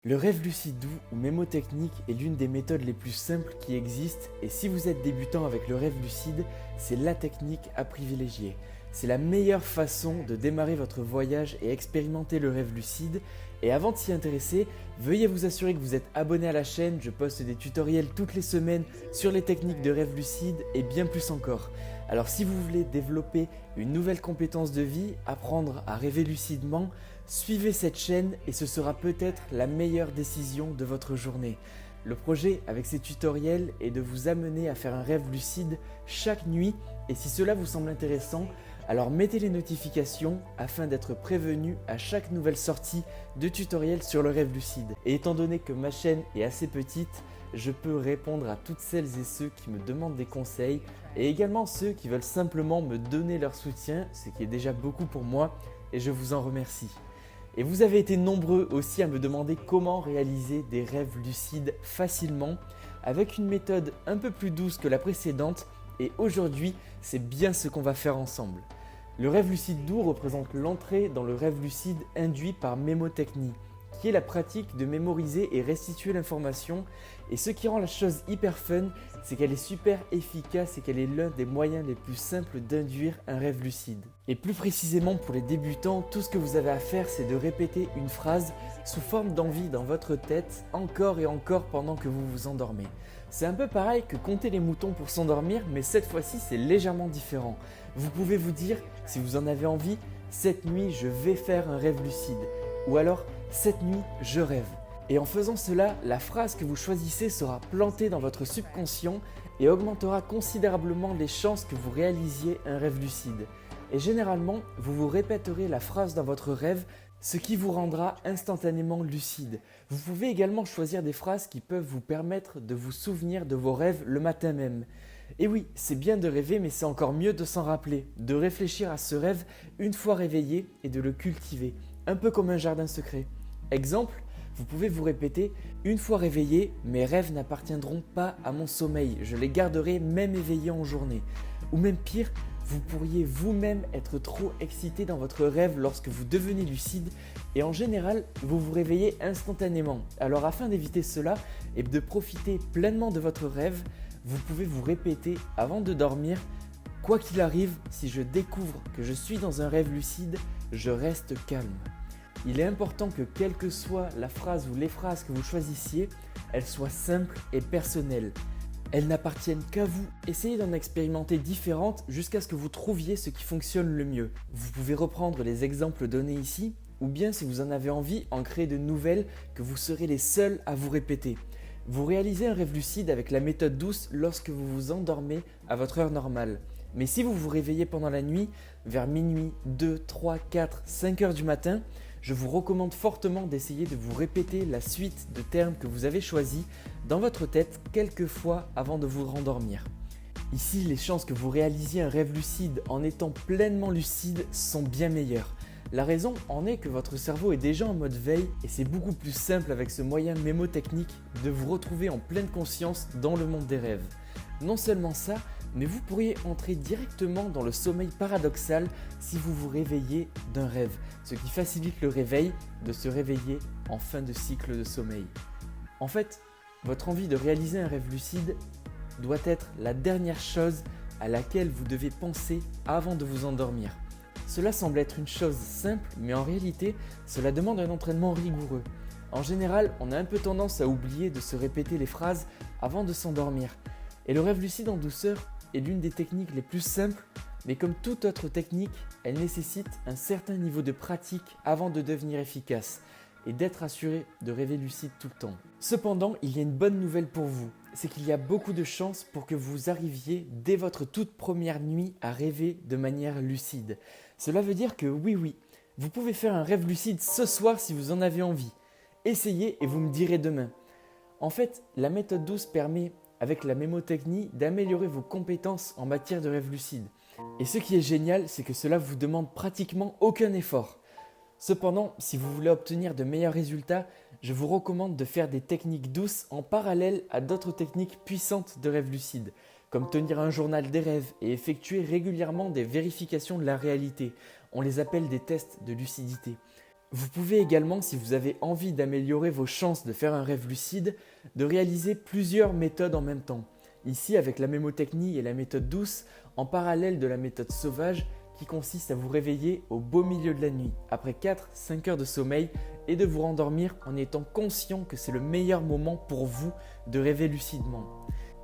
Le rêve lucide doux ou mémotechnique est l'une des méthodes les plus simples qui existent et si vous êtes débutant avec le rêve lucide, c'est la technique à privilégier. C'est la meilleure façon de démarrer votre voyage et expérimenter le rêve lucide. Et avant de s'y intéresser, veuillez vous assurer que vous êtes abonné à la chaîne, je poste des tutoriels toutes les semaines sur les techniques de rêve lucide et bien plus encore. Alors si vous voulez développer une nouvelle compétence de vie, apprendre à rêver lucidement, suivez cette chaîne et ce sera peut-être la meilleure décision de votre journée. Le projet avec ces tutoriels est de vous amener à faire un rêve lucide chaque nuit et si cela vous semble intéressant, alors mettez les notifications afin d'être prévenu à chaque nouvelle sortie de tutoriel sur le rêve lucide. Et étant donné que ma chaîne est assez petite, je peux répondre à toutes celles et ceux qui me demandent des conseils et également ceux qui veulent simplement me donner leur soutien, ce qui est déjà beaucoup pour moi et je vous en remercie. Et vous avez été nombreux aussi à me demander comment réaliser des rêves lucides facilement avec une méthode un peu plus douce que la précédente et aujourd'hui c'est bien ce qu'on va faire ensemble. Le rêve lucide doux représente l'entrée dans le rêve lucide induit par mémotechnie, qui est la pratique de mémoriser et restituer l'information. Et ce qui rend la chose hyper fun, c'est qu'elle est super efficace et qu'elle est l'un des moyens les plus simples d'induire un rêve lucide. Et plus précisément pour les débutants, tout ce que vous avez à faire, c'est de répéter une phrase sous forme d'envie dans votre tête, encore et encore pendant que vous vous endormez. C'est un peu pareil que compter les moutons pour s'endormir, mais cette fois-ci c'est légèrement différent. Vous pouvez vous dire, si vous en avez envie, cette nuit je vais faire un rêve lucide. Ou alors, cette nuit je rêve. Et en faisant cela, la phrase que vous choisissez sera plantée dans votre subconscient et augmentera considérablement les chances que vous réalisiez un rêve lucide. Et généralement, vous vous répéterez la phrase dans votre rêve, ce qui vous rendra instantanément lucide. Vous pouvez également choisir des phrases qui peuvent vous permettre de vous souvenir de vos rêves le matin même. Et oui, c'est bien de rêver, mais c'est encore mieux de s'en rappeler, de réfléchir à ce rêve une fois réveillé et de le cultiver, un peu comme un jardin secret. Exemple, vous pouvez vous répéter « Une fois réveillé, mes rêves n'appartiendront pas à mon sommeil, je les garderai même éveillé en journée. » Ou même pire, vous pourriez vous-même être trop excité dans votre rêve lorsque vous devenez lucide et en général, vous vous réveillez instantanément. Alors afin d'éviter cela et de profiter pleinement de votre rêve, vous pouvez vous répéter avant de dormir « Quoi qu'il arrive, si je découvre que je suis dans un rêve lucide, je reste calme. » Il est important que quelle que soit la phrase ou les phrases que vous choisissiez, elles soient simples et personnelles. Elles n'appartiennent qu'à vous. Essayez d'en expérimenter différentes jusqu'à ce que vous trouviez ce qui fonctionne le mieux. Vous pouvez reprendre les exemples donnés ici, ou bien si vous en avez envie, en créer de nouvelles que vous serez les seuls à vous répéter. Vous réalisez un rêve lucide avec la méthode douce lorsque vous vous endormez à votre heure normale. Mais si vous vous réveillez pendant la nuit, vers minuit, 2, 3, 4, 5 heures du matin, je vous recommande fortement d'essayer de vous répéter la suite de termes que vous avez choisis dans votre tête quelques fois avant de vous rendormir. Ici, les chances que vous réalisiez un rêve lucide en étant pleinement lucide sont bien meilleures. La raison en est que votre cerveau est déjà en mode veille et c'est beaucoup plus simple avec ce moyen mémotechnique de vous retrouver en pleine conscience dans le monde des rêves. Non seulement ça, mais vous pourriez entrer directement dans le sommeil paradoxal si vous vous réveillez d'un rêve, ce qui facilite le réveil de se réveiller en fin de cycle de sommeil. En fait, votre envie de réaliser un rêve lucide doit être la dernière chose à laquelle vous devez penser avant de vous endormir. Cela semble être une chose simple, mais en réalité, cela demande un entraînement rigoureux. En général, on a un peu tendance à oublier de se répéter les phrases avant de s'endormir. Et le rêve lucide en douceur est l'une des techniques les plus simples, mais comme toute autre technique, elle nécessite un certain niveau de pratique avant de devenir efficace et d'être assuré de rêver lucide tout le temps. Cependant, il y a une bonne nouvelle pour vous, c'est qu'il y a beaucoup de chances pour que vous arriviez dès votre toute première nuit à rêver de manière lucide. Cela veut dire que oui, vous pouvez faire un rêve lucide ce soir si vous en avez envie. Essayez et vous me direz demain. En fait, la méthode douce permet avec la mémotechnie d'améliorer vos compétences en matière de rêve lucide. Et ce qui est génial, c'est que cela vous demande pratiquement aucun effort. Cependant, si vous voulez obtenir de meilleurs résultats, je vous recommande de faire des techniques douces en parallèle à d'autres techniques puissantes de rêve lucide, comme tenir un journal des rêves et effectuer régulièrement des vérifications de la réalité. On les appelle des tests de lucidité. Vous pouvez également, si vous avez envie d'améliorer vos chances de faire un rêve lucide, de réaliser plusieurs méthodes en même temps. Ici, avec la mémotechnie et la méthode douce, en parallèle de la méthode sauvage, qui consiste à vous réveiller au beau milieu de la nuit, après 4-5 heures de sommeil, et de vous rendormir en étant conscient que c'est le meilleur moment pour vous de rêver lucidement.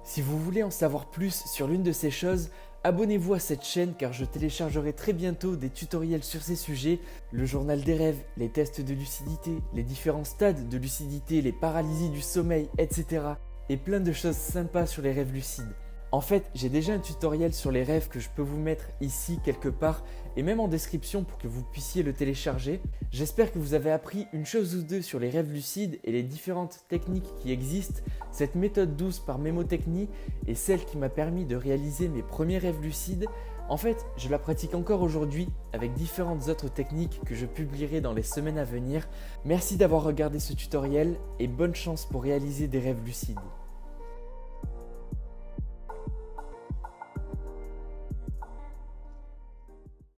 Si vous voulez en savoir plus sur l'une de ces choses, abonnez-vous à cette chaîne car je téléchargerai très bientôt des tutoriels sur ces sujets, le journal des rêves, les tests de lucidité, les différents stades de lucidité, les paralysies du sommeil, etc. Et plein de choses sympas sur les rêves lucides. En fait, j'ai déjà un tutoriel sur les rêves que je peux vous mettre ici quelque part et même en description pour que vous puissiez le télécharger. J'espère que vous avez appris une chose ou deux sur les rêves lucides et les différentes techniques qui existent. Cette méthode douce par mémotechnie est celle qui m'a permis de réaliser mes premiers rêves lucides. En fait, je la pratique encore aujourd'hui avec différentes autres techniques que je publierai dans les semaines à venir. Merci d'avoir regardé ce tutoriel et bonne chance pour réaliser des rêves lucides.